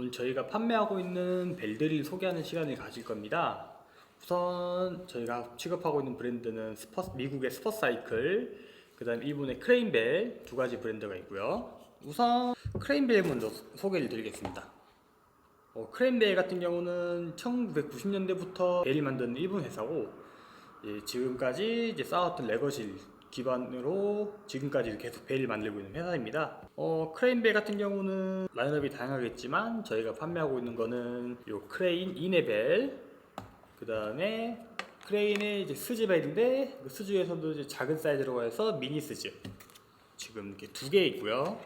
오늘 저희가 판매하고 있는 벨들을 소개하는 시간을 가질 겁니다. 우선 저희가 취급하고 있는 브랜드는 미국의 스퍼사이클, 그 다음 일본의 크레인벨 두 가지 브랜드가 있고요. 우선 크레인벨 먼저 소개를 드리겠습니다. 크레인벨 같은 경우는 1990년대부터 벨을 만드는 일본 회사고, 지금까지 쌓아왔던 레거시를 기반으로 지금까지 계속 벨을 만들고 있는 회사입니다. 크레인벨 같은 경우는 라인업이 다양하겠지만 저희가 판매하고 있는 거는 요 크레인 이네벨, 그 다음에 크레인의 이제 스즈벨인데 그 스즈에서도 이제 작은 사이즈로 해서 미니 스즈 지금 이렇게 두 개 있고요.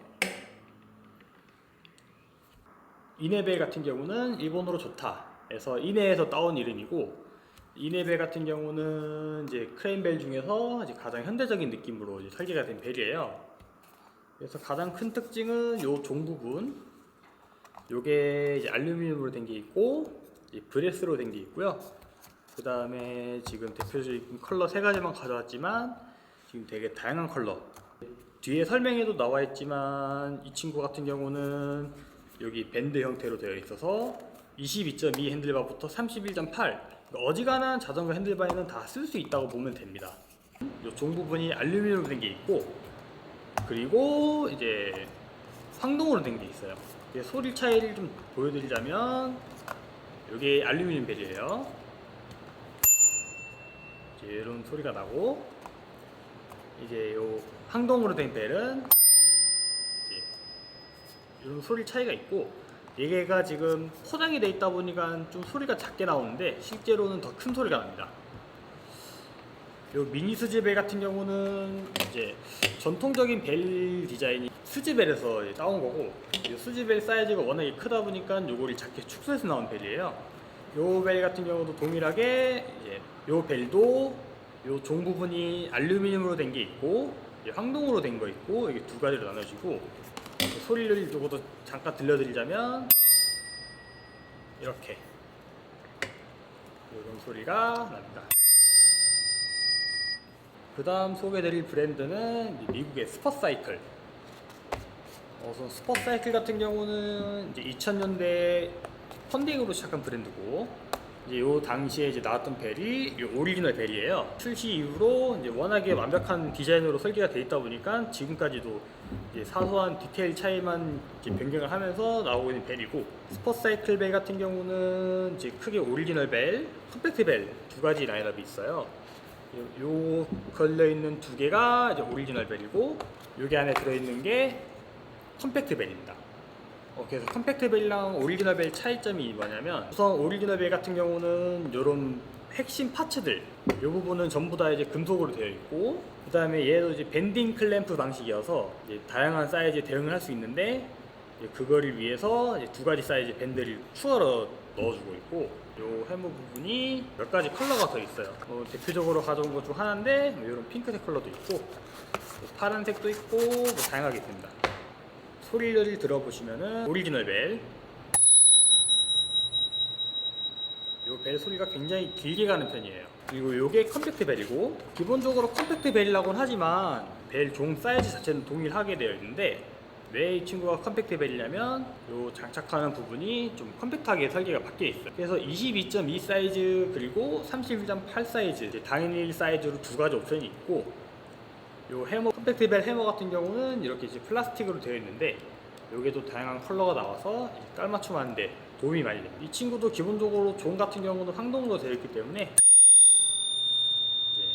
이네벨 같은 경우는 일본어로 좋다 해서 이네에서 따온 이름이고, 이네벨 같은 경우는 이제 크레인벨 중에서 이제 가장 현대적인 느낌으로 이제 설계가 된 벨이에요. 그래서 가장 큰 특징은 요 종 부분, 요게 이제 알루미늄으로 된 게 있고, 브레스로 된 게 있고요. 그 다음에 지금 대표적인 컬러 세 가지만 가져왔지만 지금 되게 다양한 컬러. 뒤에 설명에도 나와 있지만 이 친구 같은 경우는 여기 밴드 형태로 되어 있어서 22.2 핸들바부터 31.8, 어지간한 자전거 핸들바에는 다 쓸 수 있다고 보면 됩니다. 이 종 부분이 알루미늄으로 된 게 있고, 그리고 이제 황동으로 된 게 있어요. 소리 차이를 좀 보여드리자면 이게 알루미늄 벨이에요. 이제 이런 소리가 나고, 이제 요 황동으로 된 벨은 이제 이런 소리 차이가 있고, 얘가 지금 포장이 돼 있다 보니까 좀 소리가 작게 나오는데 실제로는 더 큰 소리가 납니다. 요 미니 스즈벨 같은 경우는 이제 전통적인 벨 디자인이 스즈벨에서 따온 거고, 이 스즈벨 사이즈가 워낙에 크다 보니까 요거를 작게 축소해서 나온 벨이에요. 요 벨 같은 경우도 동일하게 이제 요 벨도 요 종 부분이 알루미늄으로 된 게 있고, 황동으로 된 거 있고, 이게 두 가지로 나눠지고, 소리를 요것도 잠깐 들려드리자면 이렇게 이런 소리가 납니다. 그 다음 소개드릴 브랜드는 미국의 스퍼사이클. 우선 스퍼사이클 같은 경우는 이제 2000년대 펀딩으로 시작한 브랜드고, 이제 요 당시에 이제 나왔던 벨이 요 오리지널 벨이에요. 출시 이후로 이제 워낙에 완벽한 디자인으로 설계가 되어 있다 보니까 지금까지도 이제 사소한 디테일 차이만 이제 변경을 하면서 나오고 있는 벨이고, 스퍼사이클 벨 같은 경우는 이제 크게 오리지널 벨, 컴팩트 벨 두 가지 라인업이 있어요. 요 걸려 있는 두 개가 이제 오리지널 벨이고, 여기 안에 들어 있는 게 컴팩트 벨입니다. 그래서 컴팩트 벨이랑 오리지널 벨 차이점이 뭐냐면, 우선 오리지널 벨 같은 경우는 이런 핵심 파츠들, 이 부분은 전부 다 이제 금속으로 되어 있고, 그 다음에 얘도 이제 밴딩 클램프 방식이어서 이제 다양한 사이즈에 대응을 할 수 있는데, 그거를 위해서 이제 두 가지 사이즈 밴드를 추가로 넣어주고 있고, 요 해머 부분이 몇 가지 컬러가 더 있어요. 대표적으로 가져온 것 중 하나인데, 이런 핑크색 컬러도 있고, 파란색도 있고, 다양하게 있습니다. 소리를 들어보시면은 오리지널 벨, 요 벨 소리가 굉장히 길게 가는 편이에요. 그리고 요게 컴팩트 벨이고, 기본적으로 컴팩트 벨이라고는 하지만 벨 종 사이즈 자체는 동일하게 되어 있는데, 왜 이 친구가 컴팩트 벨이냐면 요 장착하는 부분이 좀 컴팩트하게 설계가 바뀌어 있어요. 그래서 22.2 사이즈 그리고 31.8 사이즈, 당일 사이즈로 두 가지 옵션이 있고, 요 해머, 컴팩트 벨 해머 같은 경우는 이렇게 이제 플라스틱으로 되어 있는데, 여기에도 다양한 컬러가 나와서 깔맞춤 하는데 도움이 많이 됩니다. 이 친구도 기본적으로 종 같은 경우는 황동으로 되어 있기 때문에 이제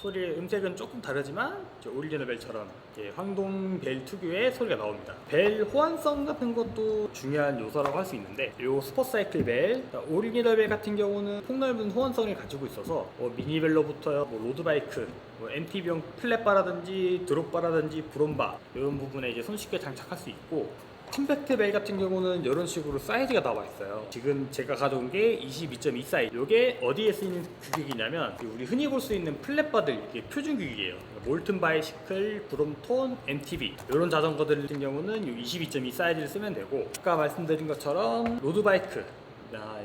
소리의 음색은 조금 다르지만 오리지널 벨처럼 황동 벨 특유의 소리가 나옵니다. 벨 호환성 같은 것도 중요한 요소라고 할 수 있는데, 요 스퍼사이클 벨, 오리지널 벨 같은 경우는 폭넓은 호환성을 가지고 있어서 미니벨로부터 로드바이크, MTB용 플랫바라든지 드롭바라든지 브롬바 이런 부분에 이제 손쉽게 장착할 수 있고, 컴팩트 벨 같은 경우는 이런 식으로 사이즈가 나와 있어요. 지금 제가 가져온 게 22.2 사이즈. 이게 어디에 쓰이는 규격이냐면, 우리 흔히 볼 수 있는 플랫바들, 이게 표준 규격이에요. 몰튼 바이시클, 브롬톤, MTB 이런 자전거들 같은 경우는 22.2 사이즈를 쓰면 되고, 아까 말씀드린 것처럼 로드바이크,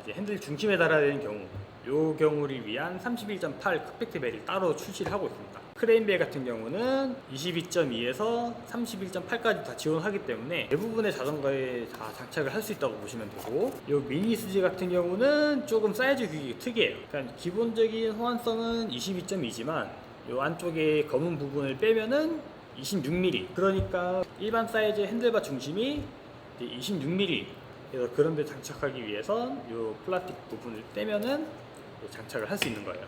이제 핸들 중심에 달아야 되는 경우, 요 경우를 위한 31.8 컴팩트 벨을 따로 출시를 하고 있습니다. 크레인벨 같은 경우는 22.2에서 31.8까지 다 지원하기 때문에 대부분의 자전거에 다 장착을 할 수 있다고 보시면 되고, 이 미니 수지 같은 경우는 조금 사이즈 규격이 특이해요. 그러니까 기본적인 호환성은 22.2지만 이 안쪽에 검은 부분을 빼면은 26mm, 그러니까 일반 사이즈의 핸들바 중심이 26mm, 그래서 그런 데 장착하기 위해선 이 플라스틱 부분을 떼면은 장착을 할 수 있는 거예요.